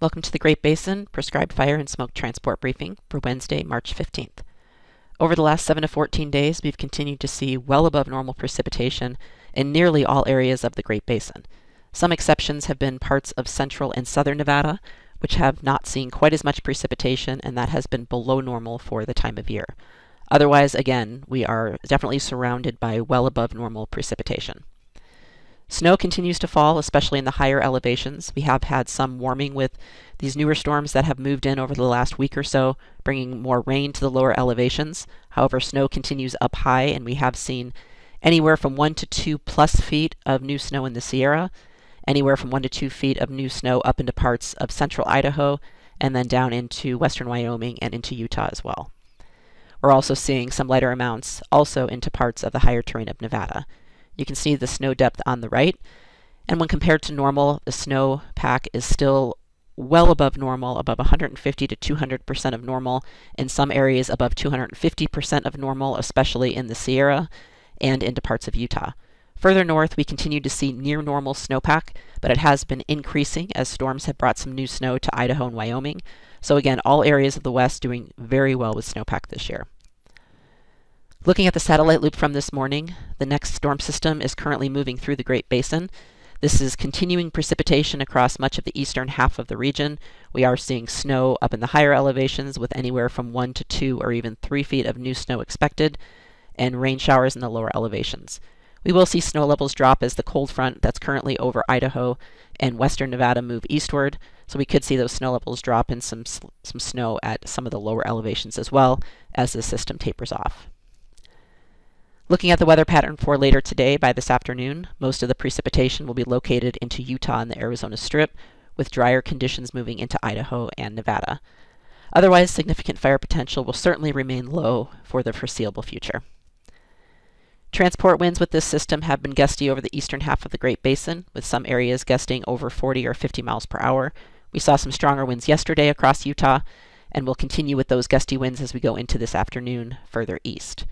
Welcome to the Great Basin Prescribed Fire and Smoke Transport Briefing for Wednesday, March 15th. Over the last 7 to 14 days, we've continued to see well above normal precipitation in nearly all areas of the Great Basin. Some exceptions have been parts of central and southern Nevada, which have not seen quite as much precipitation, and that has been below normal for the time of year. Otherwise, again, we are definitely surrounded by well above normal precipitation. Snow continues to fall, especially in the higher elevations. We have had some warming with these newer storms that have moved in over the last week or so, bringing more rain to the lower elevations. However, snow continues up high, and we have seen anywhere from 1 to 2 plus feet of new snow in the Sierra, anywhere from 1 to 2 feet of new snow up into parts of central Idaho, and then down into western Wyoming and into Utah as well. We're also seeing some lighter amounts also into parts of the higher terrain of Nevada. You can see the snow depth on the right, and when compared to normal, the snow pack is still well above normal, above 150 to 200% of normal, in some areas above 250% of normal, especially in the Sierra and into parts of Utah. Further north, we continue to see near normal snowpack, but it has been increasing as storms have brought some new snow to Idaho and Wyoming. So again, all areas of the west doing very well with snowpack this year. Looking at the satellite loop from this morning, the next storm system is currently moving through the Great Basin. This is continuing precipitation across much of the eastern half of the region. We are seeing snow up in the higher elevations with anywhere from 1 to 2 or even 3 feet of new snow expected, and rain showers in the lower elevations. We will see snow levels drop as the cold front that's currently over Idaho and western Nevada move eastward, so we could see those snow levels drop and some snow at some of the lower elevations as well as the system tapers off. Looking at the weather pattern for later today, by this afternoon, most of the precipitation will be located into Utah and the Arizona Strip, with drier conditions moving into Idaho and Nevada. Otherwise, significant fire potential will certainly remain low for the foreseeable future. Transport winds with this system have been gusty over the eastern half of the Great Basin, with some areas gusting over 40 or 50 miles per hour. We saw some stronger winds yesterday across Utah, and we'll continue with those gusty winds as we go into this afternoon further east.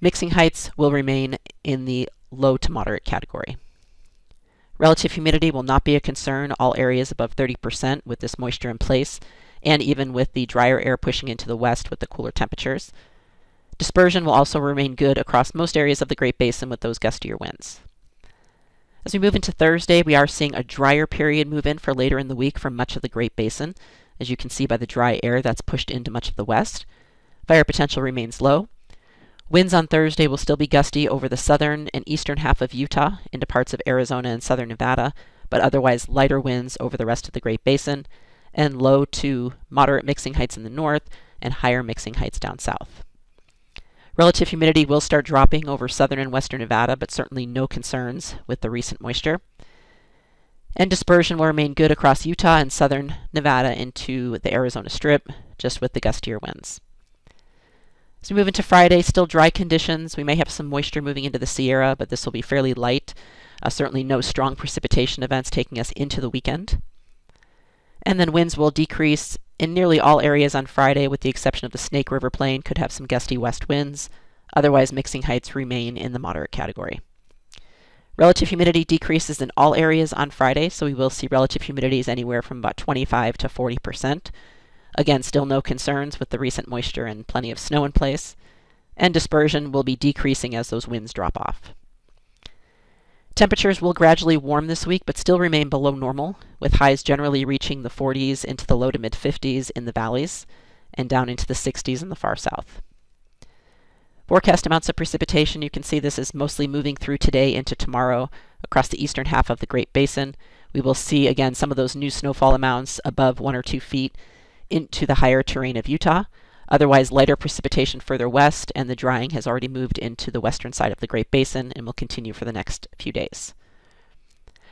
Mixing heights will remain in the low to moderate category. Relative humidity will not be a concern, all areas above 30% with this moisture in place, and even with the drier air pushing into the west with the cooler temperatures. Dispersion will also remain good across most areas of the Great Basin with those gustier winds. As we move into Thursday, we are seeing a drier period move in for later in the week from much of the Great Basin, as you can see by the dry air that's pushed into much of the west. Fire potential remains low. Winds on Thursday will still be gusty over the southern and eastern half of Utah into parts of Arizona and southern Nevada, but otherwise lighter winds over the rest of the Great Basin, and low to moderate mixing heights in the north and higher mixing heights down south. Relative humidity will start dropping over southern and western Nevada, but certainly no concerns with the recent moisture. And dispersion will remain good across Utah and southern Nevada into the Arizona Strip, just with the gustier winds. As we move into Friday, still dry conditions. We may have some moisture moving into the Sierra, but this will be fairly light. Certainly no strong precipitation events taking us into the weekend. And then winds will decrease in nearly all areas on Friday, with the exception of the Snake River Plain, could have some gusty west winds. Otherwise, mixing heights remain in the moderate category. Relative humidity decreases in all areas on Friday, so we will see relative humidities anywhere from about 25 to 40%. Again, still no concerns with the recent moisture and plenty of snow in place, and dispersion will be decreasing as those winds drop off. Temperatures will gradually warm this week, but still remain below normal, with highs generally reaching the 40s into the low to mid 50s in the valleys, and down into the 60s in the far south. Forecast amounts of precipitation, you can see this is mostly moving through today into tomorrow across the eastern half of the Great Basin. We will see again some of those new snowfall amounts above 1 or 2 feet into the higher terrain of Utah. Otherwise, lighter precipitation further west, and the drying has already moved into the western side of the Great Basin and will continue for the next few days.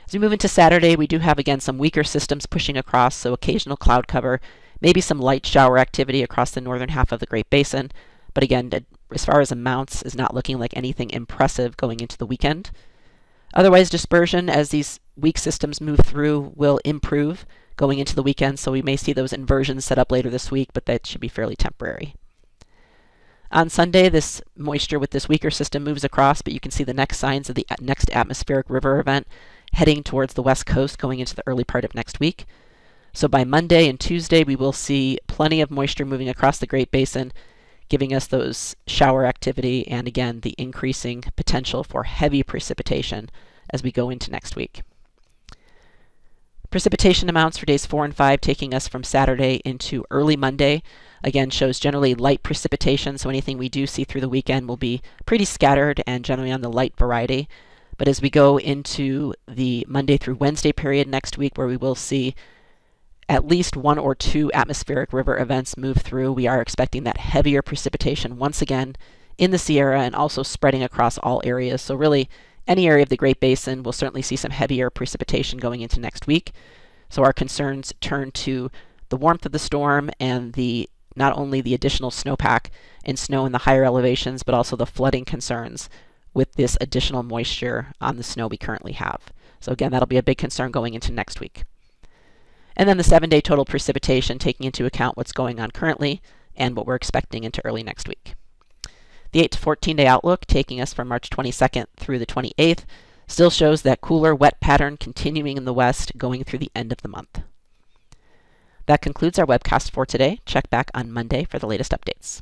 As we move into Saturday, we do have again some weaker systems pushing across, so occasional cloud cover, maybe some light shower activity across the northern half of the Great Basin, but again, as far as amounts, is not looking like anything impressive going into the weekend. Otherwise, dispersion as these weak systems move through will improve going into the weekend, so we may see those inversions set up later this week, but that should be fairly temporary. On Sunday, this moisture with this weaker system moves across, but you can see the next signs of the next atmospheric river event heading towards the west coast going into the early part of next week. So by Monday and Tuesday, we will see plenty of moisture moving across the Great Basin, giving us those shower activity and again the increasing potential for heavy precipitation as we go into next week. Precipitation amounts for days 4 and 5 taking us from Saturday into early Monday again shows generally light precipitation, so anything we do see through the weekend will be pretty scattered and generally on the light variety. But as we go into the Monday through Wednesday period next week, where we will see at least 1 or 2 atmospheric river events move through, we are expecting that heavier precipitation once again in the Sierra and also spreading across all areas. So really, any area of the Great Basin will certainly see some heavier precipitation going into next week. So our concerns turn to the warmth of the storm and not only the additional snowpack and snow in the higher elevations, but also the flooding concerns with this additional moisture on the snow we currently have. So again, that'll be a big concern going into next week. And then the 7-day total precipitation, taking into account what's going on currently and what we're expecting into early next week. The 8 to 14-day outlook, taking us from March 22nd through the 28th, still shows that cooler, wet pattern continuing in the west going through the end of the month. That concludes our webcast for today. Check back on Monday for the latest updates.